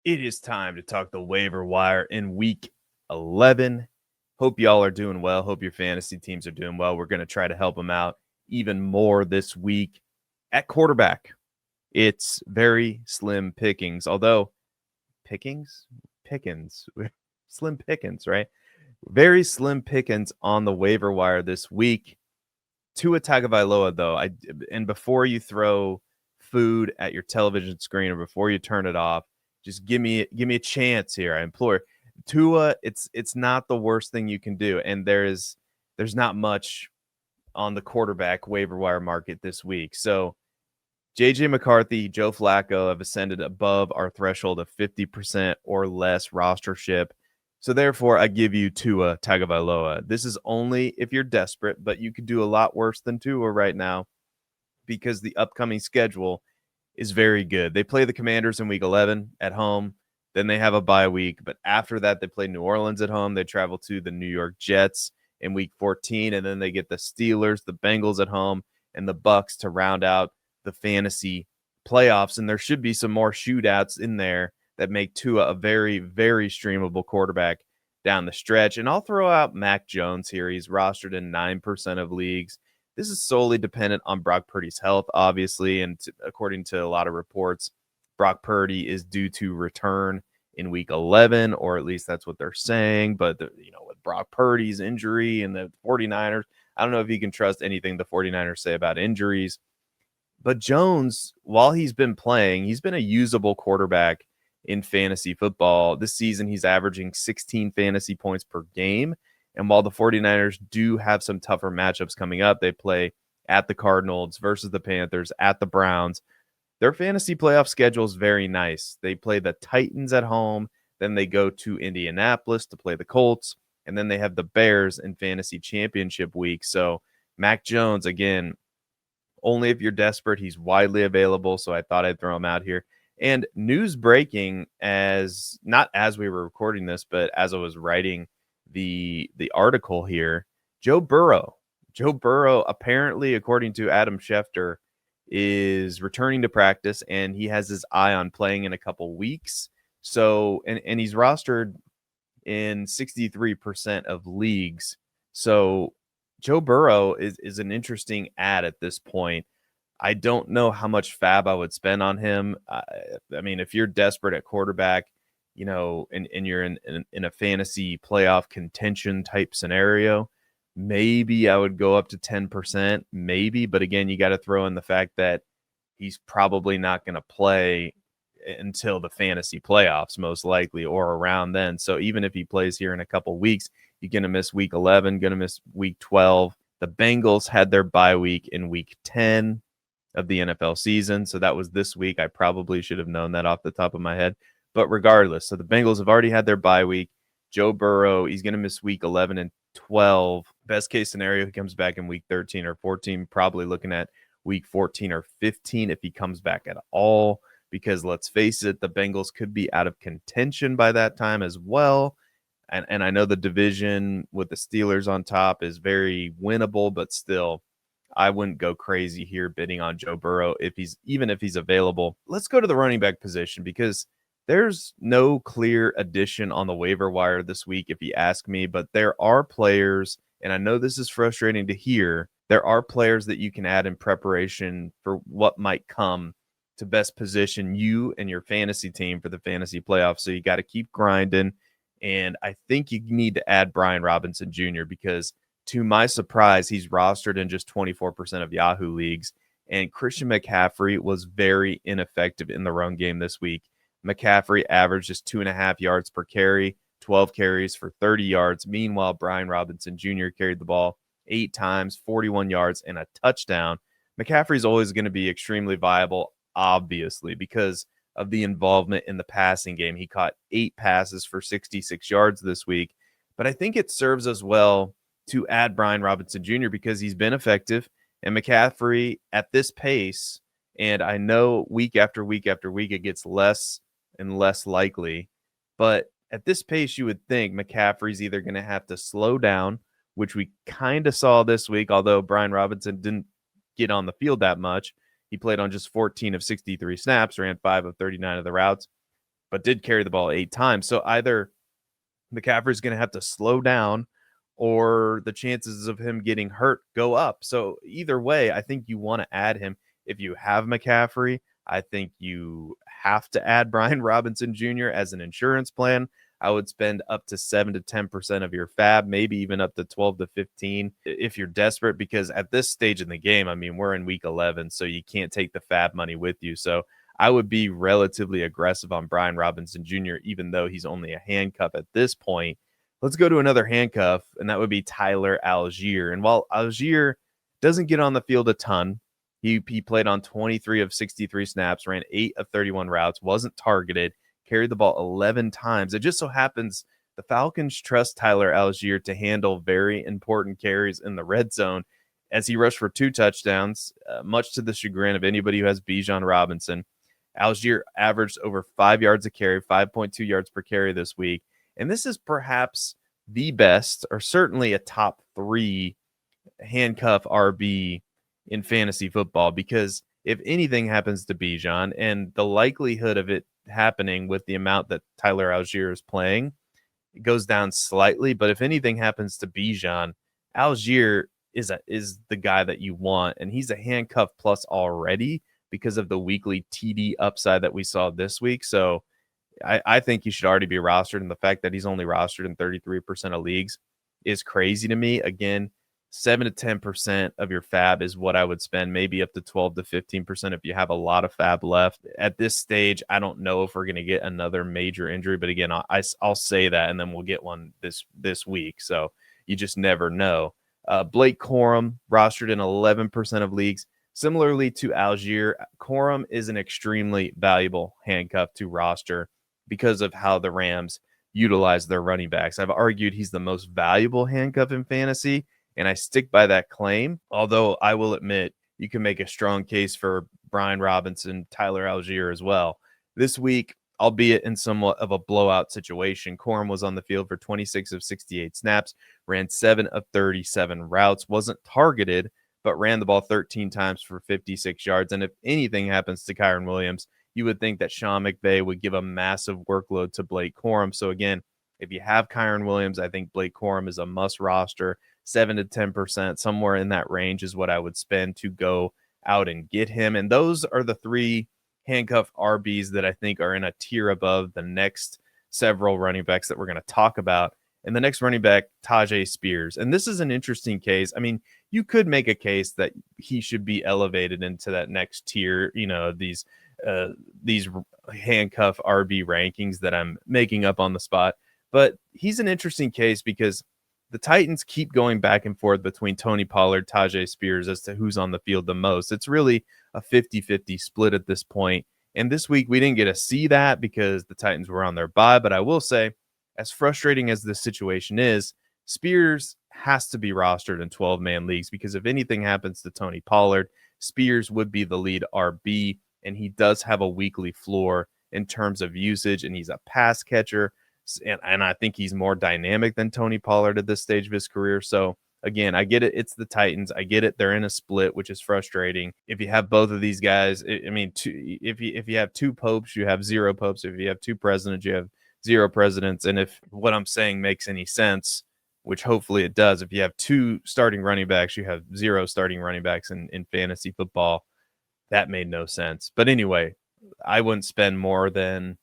It is time to talk the waiver wire in week 11. Hope y'all are doing well. Hope your fantasy teams are doing well. We're going to try to help them out even more this week. At quarterback, it's very slim pickings, although pickings, slim pickings, right? Very slim pickings on the waiver wire this week. Tua Tagovailoa, though, and before you throw food at your television screen or before you turn it off, just give me a chance here. I implore. Tua, it's not the worst thing you can do, and there's not much on the quarterback waiver wire market this week. So JJ McCarthy, Joe Flacco have ascended above our threshold of 50% or less rostership. So therefore, I give you Tua Tagovailoa. This is only if you're desperate, but you could do a lot worse than Tua right now because the upcoming schedule is very good. They play the Commanders in week 11 at home. Then they have a bye week. But after that, they play New Orleans at home. They travel to the New York Jets in week 14. And then they get the Steelers, the Bengals at home, and the Bucks to round out the fantasy playoffs. And there should be some more shootouts in there that make Tua a very, very streamable quarterback down the stretch. And I'll throw out Mac Jones here. He's rostered in 9% of leagues. This is solely dependent on Brock Purdy's health, obviously. And according to a lot of reports, Brock Purdy is due to return in week 11, or at least that's what they're saying. But, with Brock Purdy's injury and the 49ers, I don't know if you can trust anything the 49ers say about injuries. But Jones, while he's been playing, he's been a usable quarterback in fantasy football. This season, he's averaging 16 fantasy points per game. And while the 49ers do have some tougher matchups coming up, they play at the Cardinals versus the Panthers, at the Browns. Their fantasy playoff schedule is very nice. They play the Titans at home, then they go to Indianapolis to play the Colts, and then they have the Bears in fantasy championship week. So Mac Jones, again, only if you're desperate. He's widely available, so I thought I'd throw him out here. And news breaking, as not as we were recording this, but as I was writing the article here, Joe Burrow apparently, according to Adam Schefter, is returning to practice, and he has his eye on playing in a couple weeks. So, and he's rostered in 63% of leagues. So Joe Burrow is an interesting ad at this point. I don't know how much fab I would spend on him. I mean, if you're desperate at quarterback, and you're in a fantasy playoff contention type scenario, maybe I would go up to 10%, maybe. But again, you got to throw in the fact that he's probably not going to play until the fantasy playoffs, most likely, or around then. So even if he plays here in a couple weeks, you're going to miss week 11, going to miss week 12. The Bengals had their bye week in week 10 of the NFL season. So that was this week. I probably should have known that off the top of my head. But regardless, so the Bengals have already had their bye week. Joe Burrow, he's going to miss week 11 and 12. Best case scenario, he comes back in week 13 or 14, probably looking at week 14 or 15 if he comes back at all. Because let's face it, the Bengals could be out of contention by that time as well. And I know the division with the Steelers on top is very winnable, but still, I wouldn't go crazy here bidding on Joe Burrow if he's available. Let's go to the running back position because there's no clear addition on the waiver wire this week, if you ask me, but there are players, and I know this is frustrating to hear, there are players that you can add in preparation for what might come to best position you and your fantasy team for the fantasy playoffs. So you got to keep grinding. And I think you need to add Brian Robinson Jr. because to my surprise, he's rostered in just 24% of Yahoo leagues. And Christian McCaffrey was very ineffective in the run game this week. McCaffrey averaged just 2.5 yards per carry, 12 carries for 30 yards. Meanwhile, Brian Robinson Jr. carried the ball 8 times, 41 yards, and a touchdown. McCaffrey's always going to be extremely viable, obviously, because of the involvement in the passing game. He caught 8 passes for 66 yards this week. But I think it serves us well to add Brian Robinson Jr. because he's been effective. And McCaffrey at this pace, and I know week after week after week, it gets less and less likely. But at this pace, you would think McCaffrey's either going to have to slow down, which we kind of saw this week, although Brian Robinson didn't get on the field that much. He played on just 14 of 63 snaps, ran 5 of 39 of the routes. but did carry the ball 8 times. So either McCaffrey's going to have to slow down or the chances of him getting hurt go up. So either way, I think you want to add him. If you have McCaffrey, I think you have to add Brian Robinson Jr. as an insurance plan. I would spend up to 7 to 10% of your fab, maybe even up to 12 to 15 if you're desperate, because at this stage in the game, I mean, we're in week 11, so you can't take the fab money with you. So I would be relatively aggressive on Brian Robinson Jr., even though he's only a handcuff at this point. Let's go to another handcuff, and that would be Tyler Algier. And while Algier doesn't get on the field a ton, he played on 23 of 63 snaps, ran 8 of 31 routes, wasn't targeted, carried the ball 11 times. It just so happens the Falcons trust Tyler Algier to handle very important carries in the red zone as he rushed for 2 touchdowns, much to the chagrin of anybody who has Bijan Robinson. Algier averaged over 5 yards a carry, 5.2 yards per carry this week. And this is perhaps the best, or certainly a top 3 handcuff RB in fantasy football, because if anything happens to Bijan, and the likelihood of it happening with the amount that Tyler Algier is playing, it goes down slightly. But if anything happens to Bijan, Algier is the guy that you want, and he's a handcuff plus already because of the weekly TD upside that we saw this week. So I think he should already be rostered, and the fact that he's only rostered in 33% of leagues is crazy to me. Again, 7 to 10% of your fab is what I would spend, maybe up to 12 to 15% if you have a lot of fab left. At this stage, I don't know if we're going to get another major injury, but again, I'll say that, and then we'll get one this week. So you just never know. Blake Corum rostered in 11% of leagues. Similarly to Algier, Corum is an extremely valuable handcuff to roster because of how the Rams utilize their running backs. I've argued he's the most valuable handcuff in fantasy, and I stick by that claim. Although I will admit, you can make a strong case for Brian Robinson, Tyler Algier as well. This week, albeit in somewhat of a blowout situation, Corum was on the field for 26 of 68 snaps, ran 7 of 37 routes, wasn't targeted, but ran the ball 13 times for 56 yards. And if anything happens to Kyren Williams, you would think that Sean McVay would give a massive workload to Blake Corum. So again, if you have Kyren Williams, I think Blake Corum is a must roster. 7 to 10%, somewhere in that range is what I would spend to go out and get him. And those are the 3 handcuff RBs that I think are in a tier above the next several running backs that we're going to talk about. And the next running back, Tajay Spears. And this is an interesting case. I mean, you could make a case that he should be elevated into that next tier, these handcuff RB rankings that I'm making up on the spot. But he's an interesting case because the Titans keep going back and forth between Tony Pollard, Tajay Spears as to who's on the field the most. It's really a 50-50 split at this point. And this week we didn't get to see that because the Titans were on their bye. But I will say, as frustrating as this situation is, Spears has to be rostered in 12-man leagues because if anything happens to Tony Pollard, Spears would be the lead RB, and he does have a weekly floor in terms of usage, and he's a pass catcher, and I think he's more dynamic than Tony Pollard at this stage of his career. So again, I get it. It's the Titans. I get it. They're in a split, which is frustrating. If you have both of these guys, if you have 2 popes, you have 0 popes. If you have 2 presidents, you have 0 presidents. And if what I'm saying makes any sense, which hopefully it does, if you have 2 starting running backs, you have 0 starting running backs in fantasy football. That made no sense. But anyway, I wouldn't spend more than,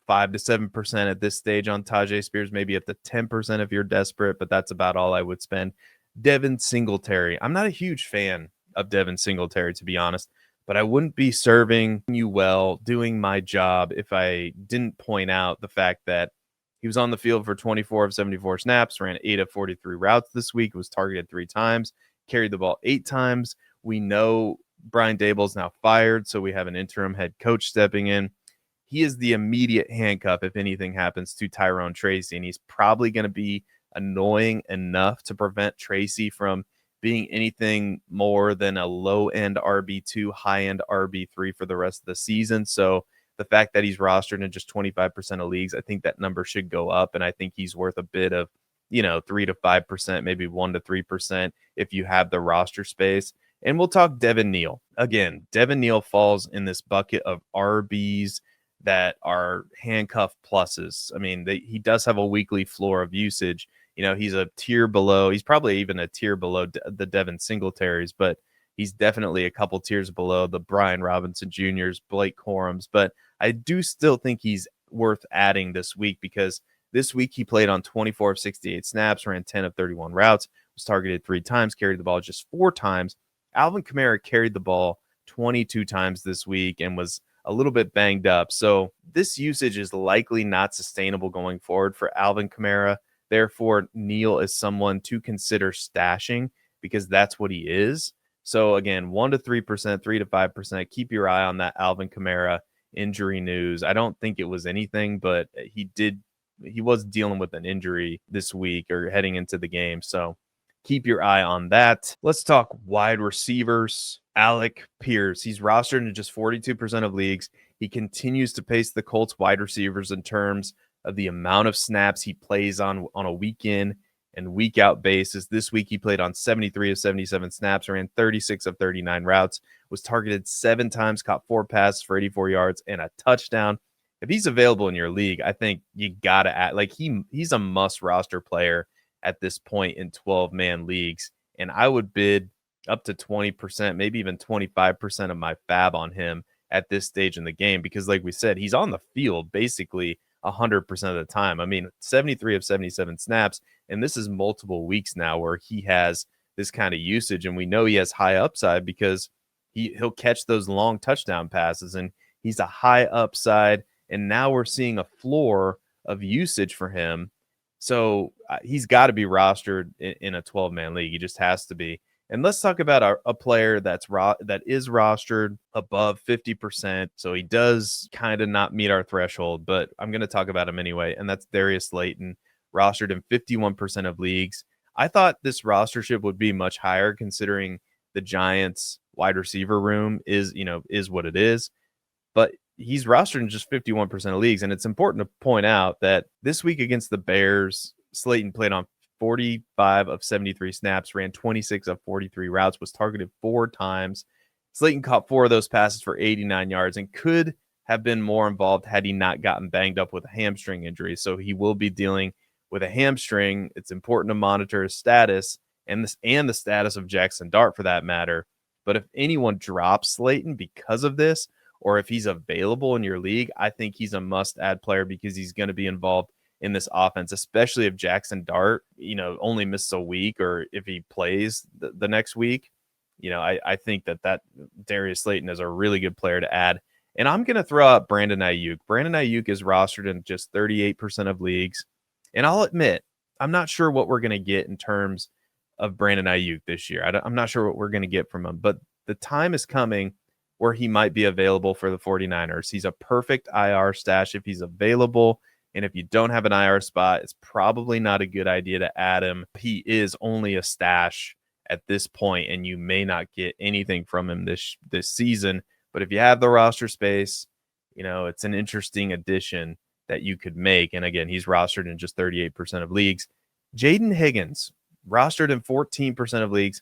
5 to 7% at this stage on Tajay Spears, maybe up to 10% if you're desperate, but that's about all I would spend. Devin Singletary. I'm not a huge fan of Devin Singletary, to be honest, but I wouldn't be serving you well, doing my job, if I didn't point out the fact that he was on the field for 24 of 74 snaps, ran 8 of 43 routes this week, was targeted 3 times, carried the ball 8 times. We know Brian Daboll's now fired, so we have an interim head coach stepping in. He is the immediate handcuff if anything happens to Tyrone Tracy, and he's probably going to be annoying enough to prevent Tracy from being anything more than a low-end RB2, high-end RB3 for the rest of the season. So the fact that he's rostered in just 25% of leagues, I think that number should go up, and I think he's worth a bit of, 3 to 5%, maybe 1 to 3% if you have the roster space. And we'll talk Devin Neal. Again, Devin Neal falls in this bucket of RBs that are handcuff pluses. I mean, he does have a weekly floor of usage. He's a tier below. He's probably even a tier below the Devin Singletaries, but he's definitely a couple tiers below the Brian Robinson Jr.'s, Blake Corum's. But I do still think he's worth adding this week because this week he played on 24 of 68 snaps, ran 10 of 31 routes, was targeted 3 times, carried the ball just 4 times. Alvin Kamara carried the ball 22 times this week and was a little bit banged up. So this usage is likely not sustainable going forward for Alvin Kamara. Therefore, Neal is someone to consider stashing because that's what he is. So again, 1 to 3%, 3 to 5%. Keep your eye on that Alvin Kamara injury news. I don't think it was anything, but he was dealing with an injury this week or heading into the game. So keep your eye on that. Let's talk wide receivers. Alec Pierce, he's rostered in just 42% of leagues. He continues to pace the Colts wide receivers in terms of the amount of snaps he plays on a week in and week out basis. This week he played on 73 of 77 snaps, ran 36 of 39 routes, was targeted 7 times, caught 4 passes for 84 yards and a touchdown. If he's available in your league, I think you got to add, he's a must roster player at this point in 12-man leagues. And I would bid up to 20%, maybe even 25% of my fab on him at this stage in the game, because like we said, he's on the field basically 100% of the time. I mean, 73 of 77 snaps, and this is multiple weeks now where he has this kind of usage, and we know he has high upside because he'll catch those long touchdown passes, and he's a high upside, and now we're seeing a floor of usage for him. So he's got to be rostered in a 12-man league. He just has to be. And let's talk about a player that is rostered above 50%. So he does kind of not meet our threshold, but I'm going to talk about him anyway. And that's Darius Slayton, rostered in 51% of leagues. I thought this rostership would be much higher considering the Giants wide receiver room is what it is. But he's rostered in just 51% of leagues. And it's important to point out that this week against the Bears, Slayton played on 45 of 73 snaps, ran 26 of 43 routes, was targeted 4 times. Slayton caught 4 of those passes for 89 yards and could have been more involved had he not gotten banged up with a hamstring injury. So he will be dealing with a hamstring. It's important to monitor his status and the status of Jackson Dart for that matter. But if anyone drops Slayton because of this, or if he's available in your league, I think he's a must-add player because he's going to be involved in this offense, especially if Jackson Dart, only misses a week, or if he plays the next week. I think that Darius Slayton is a really good player to add. And I'm going to throw out Brandon Ayuk. Brandon Ayuk is rostered in just 38% of leagues. And I'll admit, I'm not sure what we're going to get in terms of Brandon Ayuk this year. I'm not sure what we're going to get from him, but the time is coming where he might be available for the 49ers. He's a perfect IR stash if he's available. And if you don't have an IR spot, it's probably not a good idea to add him. He is only a stash at this point, and you may not get anything from him this season. But if you have the roster space, it's an interesting addition that you could make. And again, he's rostered in just 38% of leagues. Jaden Higgins, rostered in 14% of leagues.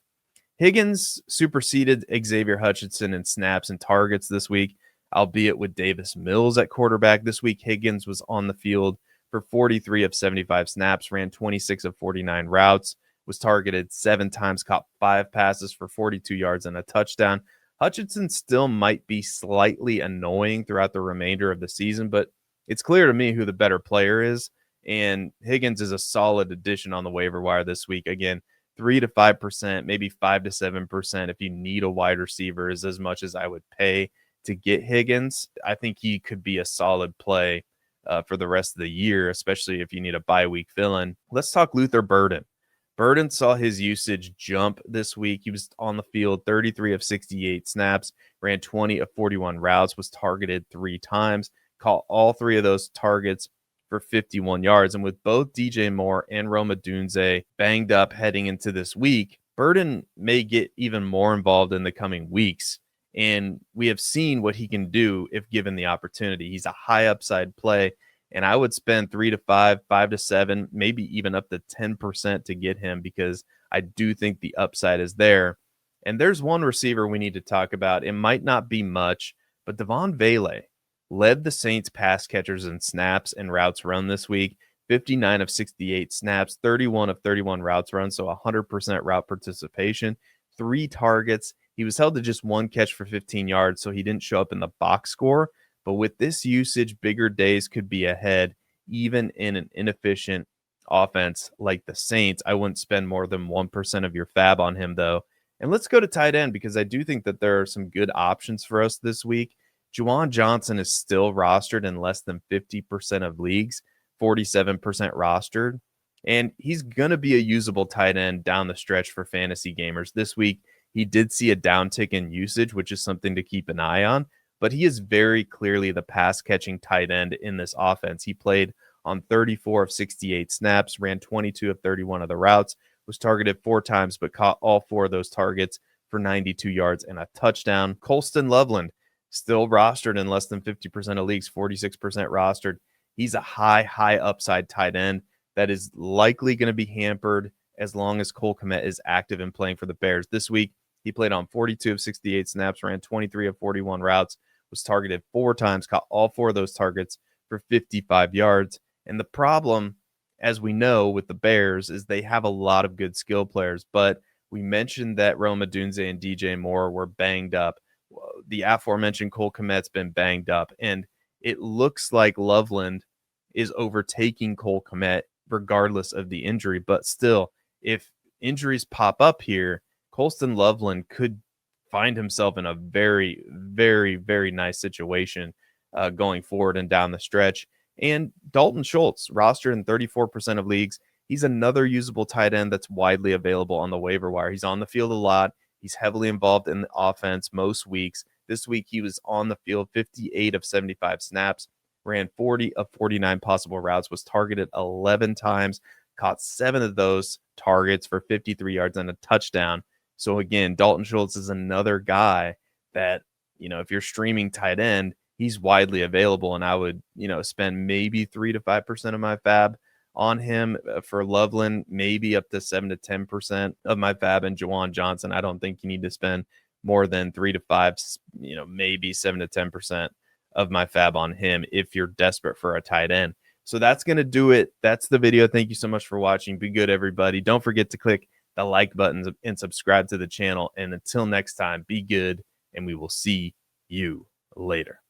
Higgins superseded Xavier Hutchinson in snaps and targets this week, albeit with Davis Mills at quarterback. This week, Higgins was on the field for 43 of 75 snaps, ran 26 of 49 routes, was targeted 7 times, caught 5 passes for 42 yards and a touchdown. Hutchinson still might be slightly annoying throughout the remainder of the season, but it's clear to me who the better player is, and Higgins is a solid addition on the waiver wire this week. Again, 3 to 5%, maybe 5 to 7% if you need a wide receiver is as much as I would pay to get Higgins. I think he could be a solid play for the rest of the year, especially if you need a bye week fill-in. Let's talk Luther Burden. Burden saw his usage jump this week. He was on the field 33 of 68 snaps, ran 20 of 41 routes, was targeted 3 times, caught all 3 of those targets for 51 yards. And with both DJ Moore and Rome Odunze banged up heading into this week, Burden may get even more involved in the coming weeks. And we have seen what he can do if given the opportunity. He's a high upside play, and I would spend 3 to 5, 5 to 7, maybe even up to 10% to get him because I do think the upside is there. And there's one receiver we need to talk about. It might not be much, but Devon Vele, led the Saints pass catchers in snaps and routes run this week. 59 of 68 snaps, 31 of 31 routes run, so 100% route participation, 3 targets. He was held to just 1 catch for 15 yards, so he didn't show up in the box score. But with this usage, bigger days could be ahead, even in an inefficient offense like the Saints. I wouldn't spend more than 1% of your fab on him, though. And let's go to tight end, because I do think that there are some good options for us this week. Juwan Johnson is still rostered in less than 50% of leagues, 47% rostered. And he's going to be a usable tight end down the stretch for fantasy gamers. This week, he did see a downtick in usage, which is something to keep an eye on. But he is very clearly the pass-catching tight end in this offense. He played on 34 of 68 snaps, ran 22 of 31 of the routes, was targeted 4 times, but caught all 4 of those targets for 92 yards and a touchdown. Colston Loveland, still rostered in less than 50% of leagues, 46% rostered. He's a high upside tight end that is likely going to be hampered as long as Cole Kmet is active and playing for the Bears. This week, he played on 42 of 68 snaps, ran 23 of 41 routes, was targeted 4 times, caught all 4 of those targets for 55 yards. And the problem, as we know, with the Bears is they have a lot of good skill players, but we mentioned that Rome Odunze and DJ Moore were banged up. The aforementioned Cole Kmet's been banged up, and it looks like Loveland is overtaking Cole Kmet regardless of the injury. But still, if injuries pop up here, Colston Loveland could find himself in a very, very, very nice situation going forward and down the stretch. And Dalton Schultz, rostered in 34% of leagues. He's another usable tight end that's widely available on the waiver wire. He's on the field a lot. He's heavily involved in the offense most weeks. This week, he was on the field 58 of 75 snaps, ran 40 of 49 possible routes, was targeted 11 times, caught 7 of those targets for 53 yards and a touchdown. So again, Dalton Schultz is another guy that, if you're streaming tight end, he's widely available, and I would, spend maybe 3 to 5% of my fab on him. For Loveland, maybe up to 7 to 10% of my fab. And Juwan Johnson, I don't think you need to spend more than 3 to 5, maybe 7 to 10% of my fab on him if you're desperate for a tight end. So that's going to do it. That's the video. Thank you so much for watching. Be good, everybody. Don't forget to click the like buttons and subscribe to the channel. And until next time, be good, and we will see you later.